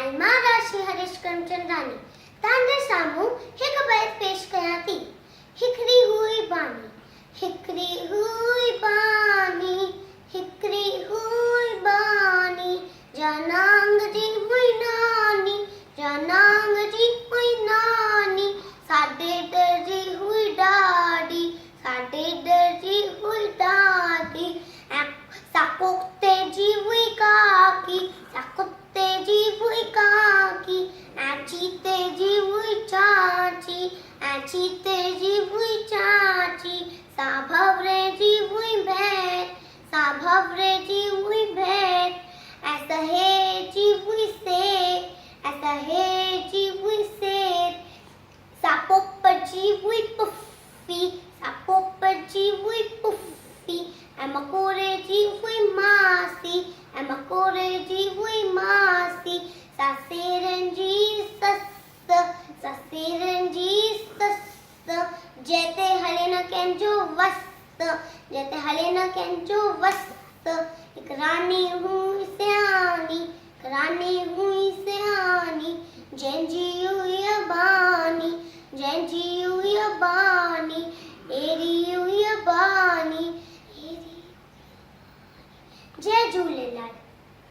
मालमा राशि हरीश करमचंदानी तव्हांजे साम्हूं हिकु बैत पेश कयां थी। हिकिड़ी हुई बानी, हिकिड़ी हुई बानी, हिकिड़ी हुई बानी, जनांग जी हुई नानी, जनांग जी हुई नानी, साडे दर जी हुई डाडी, साडे दर जी हुई डाडी, साकुत्ते जी हुई काकी, साकुत्ते जी हुई काकी, चीते जी हुई चाची, चीते जी हुई चाची, साभवरे जी हुई भेंट, साभवरे जी हुई भेंट, ऐसा है जी हुई सेठ, ऐसा है जी हुई सेठ, सापोपर जी हुई पुफ्फी, सापोपर जी हुई पुफ्फी, मकोरे जी हुई मासी, मकोरे जी हुई मासी, सासेरन जी सस, सासेरन जी सस, जेते हले न कंहिंजो वस्त, जेते हले न कंहिंजो वस्त, हिक रानी हुई सियानी, हिक रानी हुई सियानी, जंहिंजी हुई अबानी, जंहिंजी हुई अबानी, एरी हुई अबानी, एरी। जय झूलेलाल।